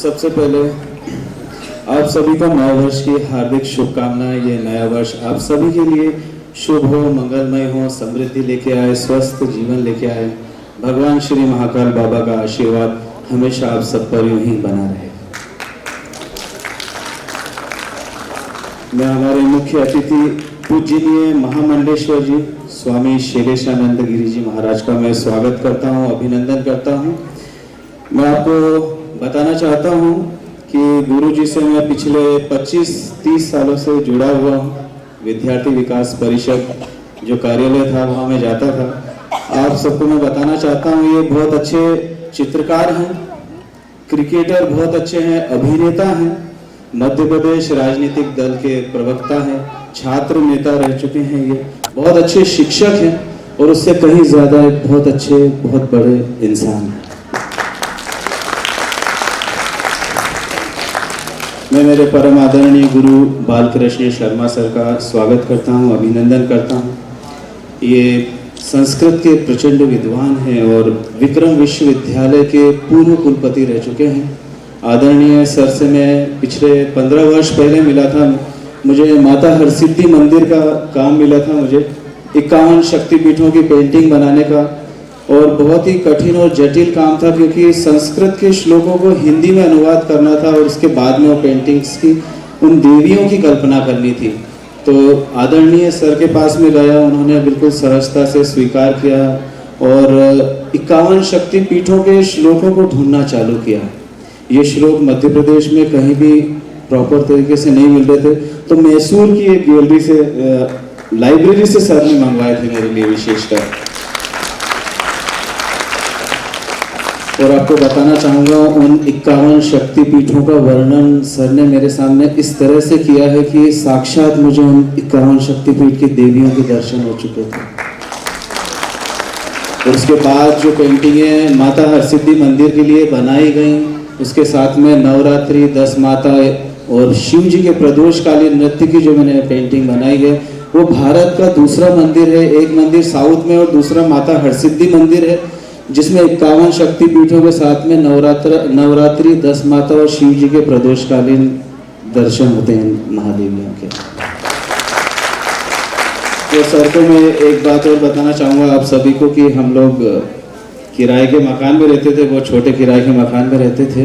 सबसे पहले आप सभी को नए वर्ष की हार्दिक शुभकामनाएं। ये नया वर्ष आप सभी के लिए शुभ हो, मंगलमय हो, समृद्धि लेके आए, स्वस्थ जीवन लेके आए। भगवान श्री महाकाल बाबा का आशीर्वाद हमेशा आप सब पर यूं ही बना रहे। मैं हमारे मुख्य अतिथि पूजनीय महामंडलेश्वर जी स्वामी शैलेशानंद गिरी जी महाराज का मैं स्वागत करता हूं, अभिनंदन करता हूं। मैं आपको बताना चाहता हूं कि गुरु जी से मैं पिछले 25-30 सालों से जुड़ा हुआ हूं। विद्यार्थी विकास परिषद जो कार्यालय था वहां मैं जाता था। आप सबको मैं बताना चाहता हूं, ये बहुत अच्छे चित्रकार हैं, क्रिकेटर बहुत अच्छे हैं, अभिनेता हैं, मध्य प्रदेश राजनीतिक दल के प्रवक्ता हैं, छात्र नेता रह चुके हैं, ये बहुत अच्छे शिक्षक हैं और उससे कहीं ज्यादा एक बहुत अच्छे, बहुत बड़े इंसान हैं। मैं मेरे परम आदरणीय गुरु बालकृष्ण शर्मा सर का स्वागत करता हूं, अभिनंदन करता हूं। ये संस्कृत के प्रचंड विद्वान हैं और विक्रम विश्वविद्यालय के पूर्व कुलपति रह चुके हैं। आदरणीय सर से मैं पिछले 15 वर्ष पहले मिला था। मुझे माता हरसिद्धि मंदिर का काम मिला था, मुझे 51 शक्तिपीठों की पेंटिंग बनाने का, और बहुत ही कठिन और जटिल काम था क्योंकि संस्कृत के श्लोकों को हिंदी में अनुवाद करना था और उसके बाद में वो पेंटिंग्स की उन देवियों की कल्पना करनी थी। तो आदरणीय सर के पास में गया, उन्होंने बिल्कुल सहजता से स्वीकार किया और 51 शक्तिपीठों के श्लोकों को ढूंढना चालू किया। ये श्लोक मध्य प्रदेश में कहीं भी प्रॉपर तरीके से नहीं मिल रहे थे, तो मैसूर की एक गैलरी से, लाइब्रेरी से सर ने मंगवाए थे मेरे लिए विशेषकर। और आपको बताना चाहूँगा, उन 51 शक्तिपीठों का वर्णन सर ने मेरे सामने इस तरह से किया है कि साक्षात मुझे उन 51 शक्तिपीठ की देवियों के दर्शन हो चुके थे। और उसके बाद जो पेंटिंगें माता हरसिद्धि मंदिर के लिए बनाई गई, उसके साथ में नवरात्रि, 10 माता और शिव जी के प्रदोषकालीन नृत्य की जो मैंने पेंटिंग बनाई है, वो भारत का दूसरा मंदिर है। एक मंदिर साउथ में और दूसरा माता हरसिद्धि मंदिर है, जिसमें 51 शक्तिपीठों के साथ में नवरात्रि, 10 माता और शिव जी के प्रदोषकालीन दर्शन होते हैं महादेवियों के। तो सर को मैं एक बात और बताना चाहूँगा आप सभी को कि हम लोग किराए के मकान में रहते थे, वो छोटे किराए के मकान में रहते थे,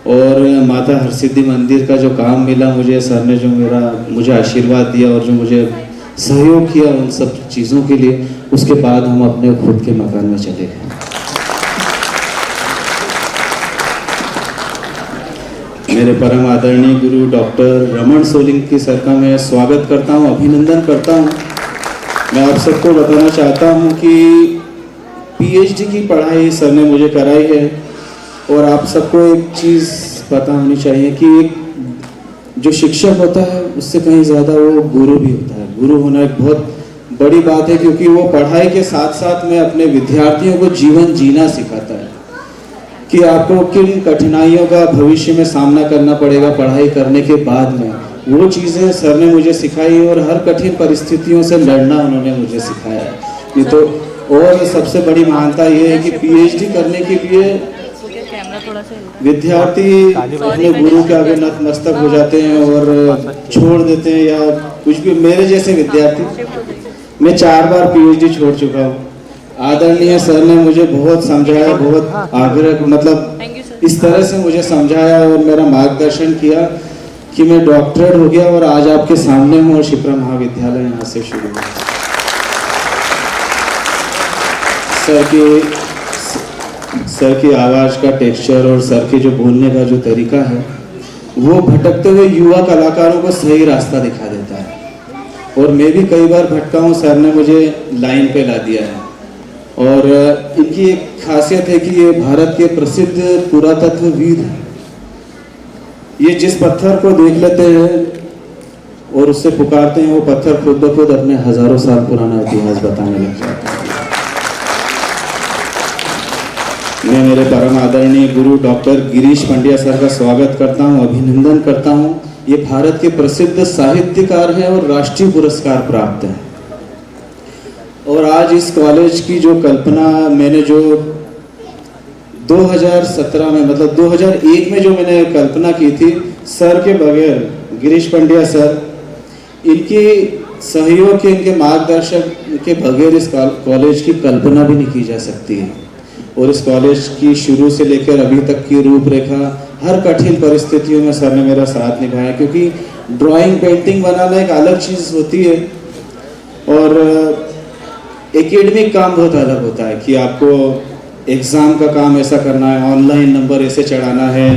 और माता हरसिद्धि मंदिर का जो काम मिला मुझे, सर ने जो मुझे आशीर्वाद दिया और जो मुझे सहयोग किया उन सब चीज़ों के लिए, उसके बाद हम अपने खुद के मकान में चले गए। मेरे परम आदरणीय गुरु डॉक्टर रमन सोलंकी सर का मैं स्वागत करता हूं, अभिनंदन करता हूं। मैं आप सबको बताना चाहता हूं कि पीएचडी की पढ़ाई सर ने मुझे कराई है, और आप सबको एक चीज़ पता होनी चाहिए कि एक जो शिक्षक होता है उससे कहीं ज़्यादा वो गुरु भी होता है। गुरु होना एक बहुत बड़ी बात है क्योंकि वो पढ़ाई के साथ साथ में अपने विद्यार्थियों को जीवन जीना सिखाता है कि आपको किन कठिनाइयों का भविष्य में सामना करना पड़ेगा पढ़ाई करने के बाद में। वो चीज़ें सर ने मुझे सिखाई और हर कठिन परिस्थितियों से लड़ना उन्होंने मुझे सिखाया है। नहीं तो और सबसे बड़ी महानता ये है कि पीएचडी करने के लिए विद्यार्थी अपने गुरु के आगे नतमस्तक हो जाते हैं और छोड़ देते हैं या कुछ भी। मेरे जैसे विद्यार्थी, मैं 4 बार पीएचडी छोड़ चुका हूँ। आदरणीय सर ने मुझे बहुत समझाया, बहुत आग्रह, मतलब इस तरह से मुझे समझाया और मेरा मार्गदर्शन किया कि मैं डॉक्टरेट हो गया और आज आपके सामने हूँ और शिप्रा महाविद्यालय यहाँ से शुरू हुआ। सर की आवाज़ का टेक्सचर और सर के जो बोलने का जो तरीका है, वो भटकते हुए युवा कलाकारों को सही रास्ता दिखा देता है। और मैं भी कई बार भटका हूँ, सर ने मुझे लाइन पे ला दिया है। और इनकी एक खासियत है कि ये भारत के प्रसिद्ध पुरातत्वविद हैं। ये जिस पत्थर को देख लेते हैं और उससे पुकारते हैं, वो पत्थर खुद ब खुद अपने हजारों साल पुराना इतिहास बताने लग जाता है। मैं मेरे परम आदरणीय गुरु डॉक्टर गिरीश पंड्या सर का स्वागत करता हूं, अभिनंदन करता हूं। ये भारत के प्रसिद्ध साहित्यकार हैं और राष्ट्रीय पुरस्कार प्राप्त हैं। और आज इस कॉलेज की जो कल्पना मैंने जो 2017 में, मतलब 2001 में जो मैंने कल्पना की थी, सर के बगैर, गिरीश पंड्या सर, इनकी सहयोग के, इनके मार्गदर्शन के बगैर इस कॉलेज की कल्पना भी नहीं की जा सकती है। और इस कॉलेज की शुरू से लेकर अभी तक की रूपरेखा, हर कठिन परिस्थितियों में सर ने मेरा साथ निभाया, क्योंकि ड्राइंग पेंटिंग बनाना एक अलग चीज़ होती है और एकेडमिक काम बहुत अलग होता है कि आपको एग्ज़ाम का काम ऐसा करना है, ऑनलाइन नंबर ऐसे चढ़ाना है,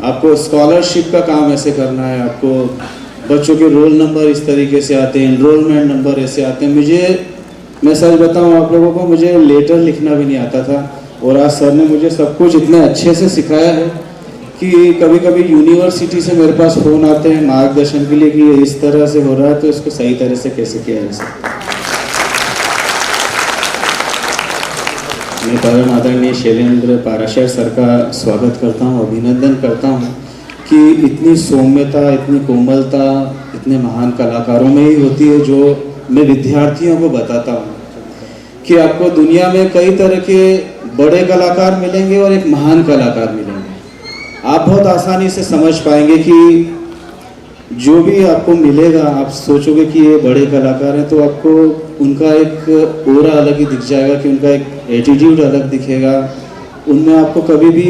आपको स्कॉलरशिप का काम ऐसे करना है, आपको बच्चों के रोल नंबर इस तरीके से आते हैं, एनरोलमेंट नंबर ऐसे आते हैं। मैं सच बताऊं आप लोगों को, मुझे लेटर लिखना भी नहीं आता था और आज सर ने मुझे सब कुछ इतने अच्छे से सिखाया है कि कभी कभी यूनिवर्सिटी से मेरे पास फ़ोन आते हैं मार्गदर्शन के लिए कि ये इस तरह से हो रहा है, तो इसको सही तरह से कैसे किया जा सकता है। मैं परम आदरणीय शैलेंद्र पाराशर सर का स्वागत करता हूँ, अभिनंदन करता हूँ कि इतनी सौम्यता, इतनी कोमलता इतने महान कलाकारों में ही होती है, जो मैं विद्यार्थियों को बताता हूँ कि आपको दुनिया में कई तरह के बड़े कलाकार मिलेंगे और एक महान कलाकार मिलेंगे। आप बहुत आसानी से समझ पाएंगे कि जो भी आपको मिलेगा, आप सोचोगे कि ये बड़े कलाकार हैं, तो आपको उनका एक ओरा अलग ही दिख जाएगा, कि उनका एक एटीट्यूड अलग दिखेगा, उनमें आपको कभी भी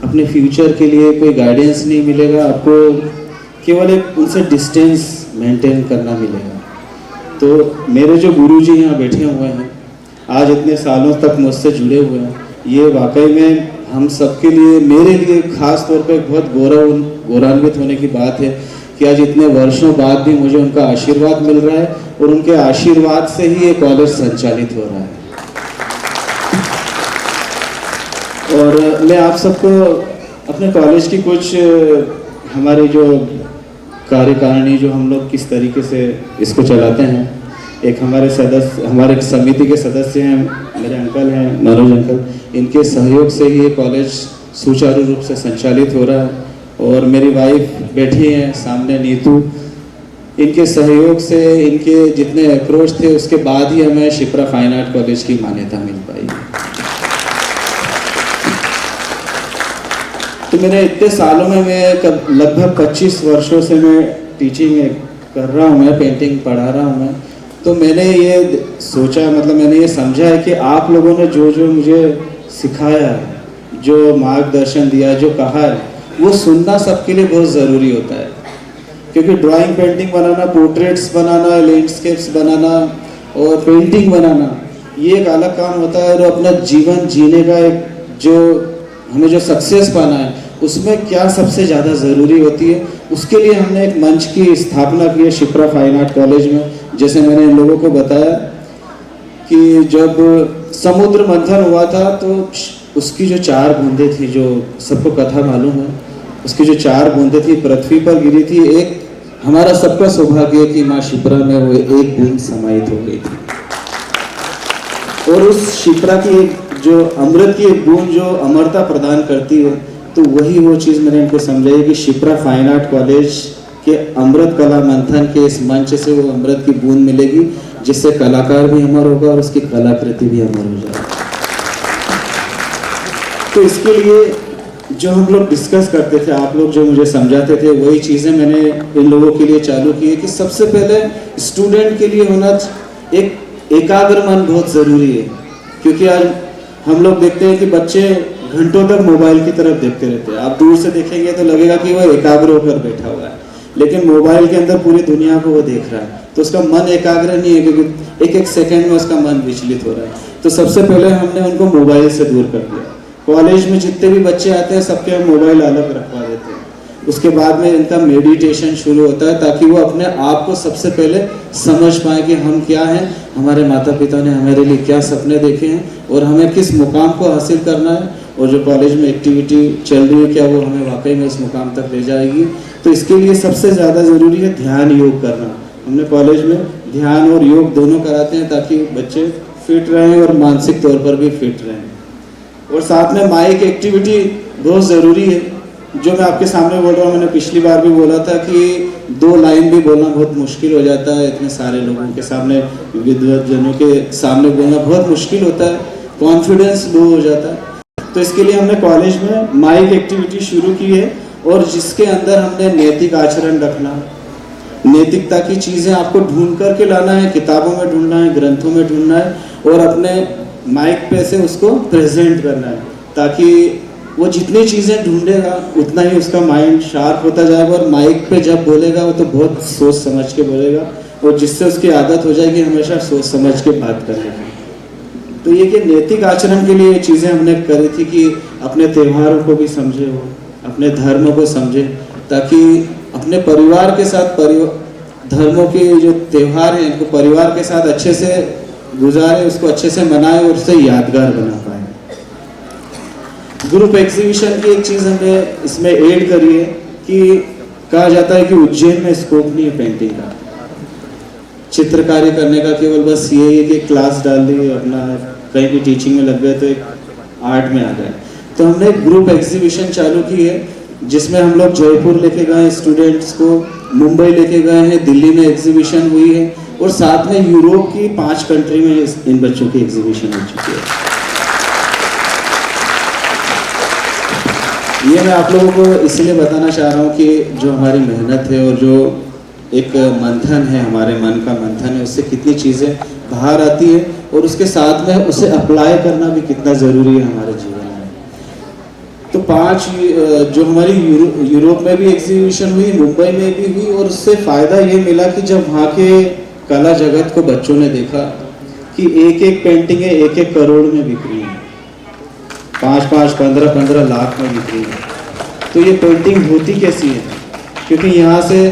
अपने फ्यूचर के लिए कोई गाइडेंस नहीं मिलेगा, आपको केवल एक उनसे डिस्टेंस मेंटेन करना मिलेगा। तो मेरे जो गुरुजी यहाँ बैठे हुए हैं, आज इतने सालों तक मुझसे जुड़े हुए हैं, ये वाकई में हम सबके लिए, मेरे लिए खास तौर पर बहुत गौरवान्वित होने की बात है कि आज इतने वर्षों बाद भी मुझे उनका आशीर्वाद मिल रहा है और उनके आशीर्वाद से ही ये कॉलेज संचालित हो रहा है। और मैं आप सबको अपने कॉलेज की कुछ हमारी जो कार्यकारिणी, जो हम लोग किस तरीके से इसको चलाते हैं, एक हमारे समिति के सदस्य हैं, मेरे अंकल हैं, मनोज अंकल, इनके सहयोग से ही ये कॉलेज सुचारू रूप से संचालित हो रहा है। और मेरी वाइफ बैठी हैं सामने, नीतू, इनके सहयोग से, इनके जितने अप्रोच थे उसके बाद ही हमें शिप्रा फाइन आर्ट कॉलेज की मान्यता मिल पाई। तो मेरे इतने सालों में, मैं लगभग 25 वर्षों से मैं टीचिंग कर रहा हूँ, मैं पेंटिंग पढ़ा रहा हूँ मैं, तो मैंने ये सोचा, मतलब मैंने ये समझा है कि आप लोगों ने जो जो मुझे सिखाया, जो मार्गदर्शन दिया, जो कहा है, वो सुनना सबके लिए बहुत ज़रूरी होता है। क्योंकि ड्राइंग पेंटिंग बनाना, पोर्ट्रेट्स बनाना, लैंडस्केप्स बनाना और पेंटिंग बनाना, ये एक अलग काम होता है। और अपना जीवन जीने का एक हमें जो सक्सेस पाना है, उसमें क्या सबसे ज़्यादा ज़रूरी होती है, उसके लिए हमने एक मंच की स्थापना की है शिप्रा फाइन आर्ट कॉलेज में। जैसे मैंने इन लोगों को बताया कि जब समुद्र मंथन हुआ था, तो उसकी जो 4 बूंदें थी, जो सबको कथा मालूम है, उसकी जो 4 बूंदें थी पृथ्वी पर गिरी थी। एक हमारा सबका सौभाग्य है कि माँ शिप्रा में वो एक बूंद समाहित हो गई थी, और उस शिप्रा की एक जो अमृत की एक बूंद जो अमरता प्रदान करती है, तो वही वो चीज़ मैंने इनको समझाई कि शिप्रा फाइन आर्ट कॉलेज के अमृत कला मंथन के इस मंच से वो अमृत की बूंद मिलेगी, जिससे कलाकार भी अमर होगा और उसकी कलाकृति भी अमर हो जाएगी। तो इसके लिए जो हम लोग डिस्कस करते थे, आप लोग जो मुझे समझाते थे, वही चीज़ें मैंने इन लोगों के लिए चालू की है कि सबसे पहले स्टूडेंट के लिए होना एक एकाग्र मन बहुत ज़रूरी है। क्योंकि आज हम लोग देखते हैं कि बच्चे घंटों तक मोबाइल की तरफ देखते रहते हैं। आप दूर से देखेंगे तो लगेगा कि वो एकाग्र होकर बैठा हुआ है, लेकिन मोबाइल के अंदर पूरी दुनिया को वो देख रहा है, तो उसका मन एकाग्र नहीं है, क्योंकि एक एक सेकंड में उसका मन विचलित हो रहा है। तो सबसे पहले हमने उनको मोबाइल से दूर कर दिया। कॉलेज में जितने भी बच्चे आते हैं, सबके हम मोबाइल अलग रखवा देते हैं। उसके बाद में इनका मेडिटेशन शुरू होता है, ताकि वो अपने आप को सबसे पहले समझ पाए कि हम क्या हैं, हमारे माता पिता ने हमारे लिए क्या सपने देखे हैं और हमें किस मुकाम को हासिल करना है, और जो कॉलेज में एक्टिविटी चल रही है क्या वो हमें वाकई में इस मुकाम तक ले जाएगी। तो इसके लिए सबसे ज़्यादा ज़रूरी है ध्यान योग करना। हमने कॉलेज में ध्यान और योग दोनों कराते हैं, ताकि बच्चे फिट रहें और मानसिक तौर पर भी फिट रहें। और साथ में माइक एक्टिविटी बहुत ज़रूरी है, जो मैं आपके सामने बोल रहा हूँ। मैंने पिछली बार भी बोला था कि 2 लाइन भी बोलना बहुत मुश्किल हो जाता है, इतने सारे लोगों के सामने, विद्वत जनों के सामने बोलना बहुत मुश्किल होता है, कॉन्फिडेंस लो हो जाता है। तो इसके लिए हमने कॉलेज में माइक एक्टिविटी शुरू की है, और जिसके अंदर हमने नैतिक आचरण रखना, नैतिकता की चीज़ें आपको ढूंढ करके लाना है, किताबों में ढूंढना है, ग्रंथों में ढूंढना है, और अपने माइक पे से उसको प्रेजेंट करना है, ताकि वो जितनी चीज़ें ढूंढेगा उतना ही उसका माइंड शार्प होता जाएगा, और माइक पे जब बोलेगा वो तो बहुत सोच समझ के बोलेगा, और जिससे उसकी आदत हो जाएगी हमेशा सोच समझ के बात करने की। तो ये कि नैतिक आचरण के लिए ये चीज़ें हमने करी थी कि अपने त्योहारों को भी समझे, वो अपने धर्म को समझे, ताकि अपने परिवार के साथ धर्मों के जो त्यौहार हैं इनको परिवार के साथ अच्छे से गुजारे, उसको अच्छे से मनाए और उससे यादगार बना पाए। ग्रुप एग्जीबिशन की एक चीज़ हमने इसमें ऐड करी है कि कहा जाता है कि उज्जैन में स्कोप नहीं है पेंटिंग का, चित्रकारी करने का, केवल बस ये है कि क्लास डाल दी, अपना कहीं भी टीचिंग में लग गए तो एक आर्ट में आ गए। तो हमने एक ग्रुप एग्जीबिशन चालू की है, जिसमें हम लोग जयपुर लेके गए स्टूडेंट्स को, मुंबई लेके गए हैं, दिल्ली में एग्जीबिशन हुई है, और साथ में यूरोप की 5 कंट्री में इन बच्चों की एग्जीबिशन हो चुकी है। ये मैं आप लोगों को इसलिए बताना चाह रहा हूँ कि जो हमारी मेहनत है और जो एक मंथन है, हमारे मन का मंथन है, उससे कितनी चीज़ें बाहर आती है, और उसके साथ में उसे अप्लाई करना भी कितना ज़रूरी है हमारे जीवन में। तो 5 जो हमारी यूरोप में भी एग्जीबिशन हुई, मुंबई में भी हुई, और उससे फ़ायदा ये मिला कि जब वहाँ के कला जगत को बच्चों ने देखा कि एक एक पेंटिंग 1-1 करोड़ में बिक रही है, 5-5, 15-15 लाख में बिक रही है। तो ये पेंटिंग होती कैसी है? क्योंकि यहाँ से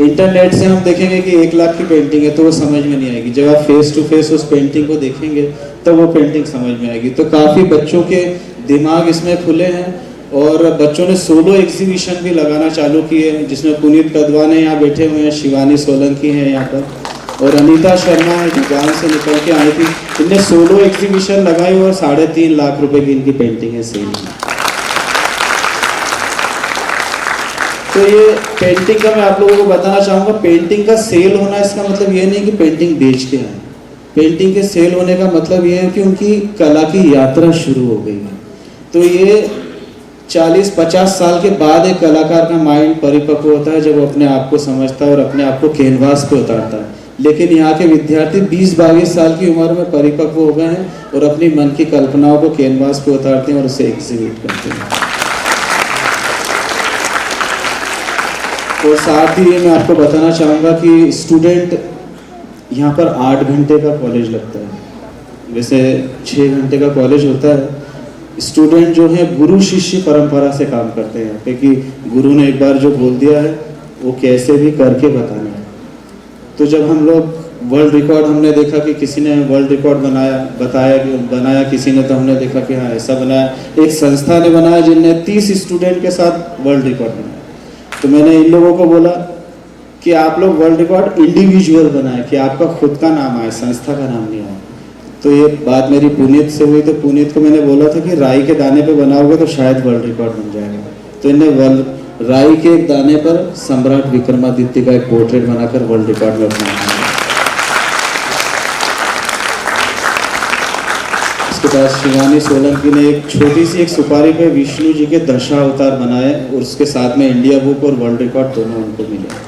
इंटरनेट से हम देखेंगे कि 1 लाख की पेंटिंग है तो वो समझ में नहीं आएगी, जब आप फेस टू फेस उस पेंटिंग को देखेंगे तो वो पेंटिंग समझ में आएगी। तो काफ़ी बच्चों के दिमाग इसमें खुले हैं, और बच्चों ने सोलो एग्जीबिशन भी लगाना चालू किए हैं, जिसमें पुनीत कदवाने यहाँ बैठे हुए हैं, शिवानी सोलंकी है यहाँ पर, और अनीता शर्मा है जो गाँव से निकल के आई थी। इनने सोलो एग्जीबिशन लगाई और 3.5 लाख रुपए की इनकी पेंटिंग है सेल में। तो ये पेंटिंग का मैं आप लोगों को बताना चाहूँगा, पेंटिंग का सेल होना इसका मतलब ये नहीं कि पेंटिंग बेच के आए। पेंटिंग के सेल होने का मतलब ये है कि उनकी कला की यात्रा शुरू हो गई है। तो ये 40-50 साल के बाद एक कलाकार का माइंड परिपक्व होता है, जब वो अपने आप को समझता है और अपने आप को कैनवास पे उतारता है। लेकिन यहाँ के विद्यार्थी 20-22 साल की उम्र में परिपक्व हो गए हैं और अपनी मन की कल्पनाओं को कैनवास पे उतारते हैं और उसे एग्जीबिट करते हैं। और साथ ही मैं आपको बताना चाहूँगा कि स्टूडेंट यहाँ पर 8 घंटे का कॉलेज लगता है, वैसे 6 घंटे का कॉलेज होता है। स्टूडेंट जो है गुरु शिष्य परंपरा से काम करते हैं यहाँ पे, कि गुरु ने एक बार जो बोल दिया है वो कैसे भी करके बताना है। तो जब हम लोग वर्ल्ड रिकॉर्ड हमने देखा कि किसी ने वर्ल्ड रिकॉर्ड बनाया किसी ने, तो हमने देखा कि हाँ ऐसा बनाया। एक संस्था ने बनाया जिनने 30 स्टूडेंट के साथ वर्ल्ड रिकॉर्ड बनाया। तो मैंने इन लोगों को बोला कि आप लोग वर्ल्ड रिकॉर्ड इंडिविजुअल बनाए, कि आपका खुद का नाम आए, संस्था का नाम नहीं आए। तो ये बात मेरी पुनीत से हुई, तो पुनीत को मैंने बोला था कि राई के दाने पे बनाओगे तो शायद वर्ल्ड रिकॉर्ड बन जाएगा। तो इन्हें राई के एक दाने पर सम्राट विक्रमादित्य का एक पोर्ट्रेट बनाकर वर्ल्ड रिकॉर्ड में बनाया। इसके बाद शिवानी सोलंकी ने एक छोटी सी एक सुपारी पे विष्णु जी के दशा अवतार बनाए, और उसके साथ में इंडिया बुक और वर्ल्ड रिकॉर्ड दोनों उनको मिले।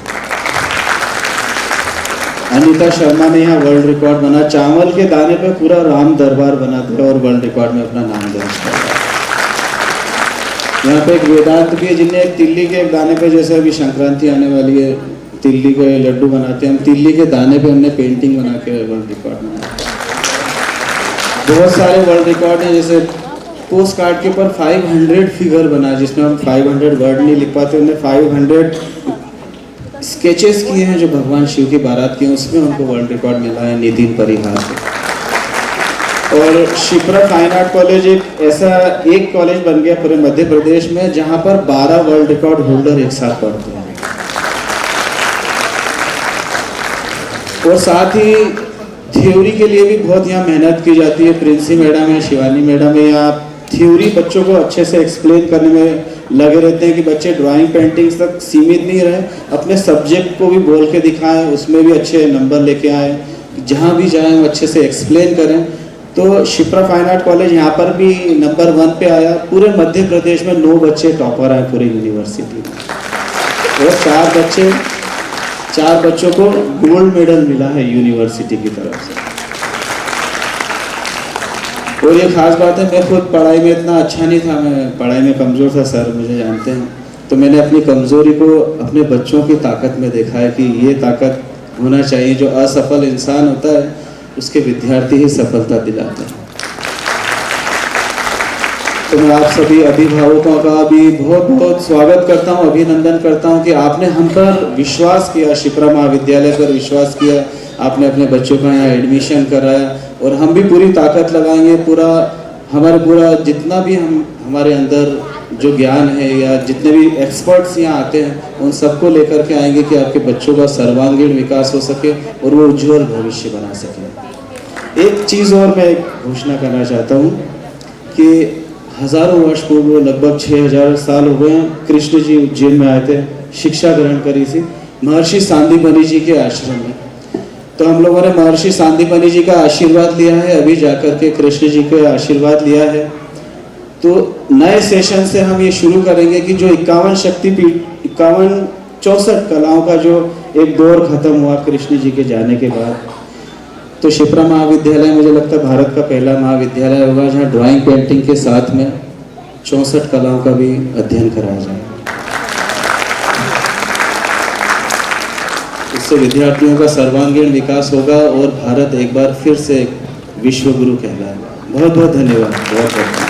अनीता शर्मा ने यहाँ वर्ल्ड रिकॉर्ड बना, चावल के दाने पे पूरा राम दरबार बना दिया और वर्ल्ड रिकॉर्ड में अपना नाम दर्ज किया। यहाँ पे एक वेदांत भी है जिनने एक तिल्ली के एक दाने पे, जैसे अभी संक्रांति आने वाली है, तिल्ली के लड्डू बनाते हैं हम, तिल्ली के दाने पे हमने पेंटिंग बना के वर्ल्ड रिकॉर्ड बनाया। बहुत सारे वर्ल्ड रिकॉर्ड हैं, जैसे पोस्ट कार्ड के ऊपर 500 फिगर बना, जिसमें हम 500 वर्ड नहीं लिख पाते, उन्हें 500 स्केचेस किए हैं जो भगवान शिव की बारात की हैं, उसमें उनको वर्ल्ड रिकॉर्ड मिला है नितिन परिहार से। और शिप्रा फाइन आर्ट कॉलेज एक ऐसा एक कॉलेज बन गया पूरे मध्य प्रदेश में जहां पर 12 वर्ल्ड रिकॉर्ड होल्डर एक साथ पढ़ते हैं। और साथ ही थ्योरी के लिए भी बहुत यहाँ मेहनत की जाती है। प्रिंसी मैडम है, शिवानी मैडम है, यहाँ थ्योरी बच्चों को अच्छे से एक्सप्लेन करने में लगे रहते हैं कि बच्चे ड्राइंग पेंटिंग्स तक सीमित नहीं रहे, अपने सब्जेक्ट को भी बोल के दिखाएं, उसमें भी अच्छे नंबर लेके आए, जहाँ भी जाएं वो अच्छे से एक्सप्लेन करें। तो शिप्रा फाइन आर्ट कॉलेज यहाँ पर भी नंबर 1 पे आया। पूरे मध्य प्रदेश में 9 बच्चे टॉपर आए पूरे यूनिवर्सिटी में, और 4 बच्चों को गोल्ड मेडल मिला है यूनिवर्सिटी की तरफ से। और ये खास बात है, मैं खुद पढ़ाई में इतना अच्छा नहीं था, मैं पढ़ाई में कमज़ोर था, सर मुझे जानते हैं। तो मैंने अपनी कमज़ोरी को अपने बच्चों की ताकत में देखा है कि ये ताकत होना चाहिए। जो असफल इंसान होता है उसके विद्यार्थी ही सफलता दिलाते हैं। तो मैं आप सभी अभिभावकों का भी बहुत बहुत स्वागत करता हूं, अभिनंदन करता हूं कि आपने हम पर विश्वास किया, शिप्रा महाविद्यालय पर विश्वास किया, आपने अपने बच्चों का यहाँ एडमिशन कराया। और हम भी पूरी ताकत लगाएंगे, पूरा जितना भी हमारे अंदर जो ज्ञान है या जितने भी एक्सपर्ट्स यहाँ आते हैं उन सबको लेकर के आएंगे कि आपके बच्चों का सर्वांगीण विकास हो सके और वो उज्जवल भविष्य बना सके। एक चीज़ और मैं घोषणा करना चाहता हूँ कि हजारों वर्ष पूर्व, लगभग 6000 साल हो गए हैं, कृष्ण जी उज्जैन में आए थे, शिक्षा ग्रहण करी थी महर्षि सांदीपनि जी के आश्रम में। तो हम लोगों ने महर्षि सांदीपनि जी का आशीर्वाद लिया है, अभी जाकर के कृष्ण जी का आशीर्वाद लिया है। तो नए सेशन से हम ये शुरू करेंगे कि जो 51 शक्तिपीठ, 64 कलाओं का जो एक दौर खत्म हुआ कृष्ण जी के जाने के बाद, तो शिप्रा महाविद्यालय मुझे लगता है भारत का पहला महाविद्यालय होगा जहाँ ड्राइंग पेंटिंग के साथ में 64 कलाओं का भी अध्ययन कराया जाए। इससे विद्यार्थियों का सर्वांगीण विकास होगा और भारत एक बार फिर से विश्व गुरु कहलाएगा। बहुत बहुत धन्यवाद। बहुत बहुत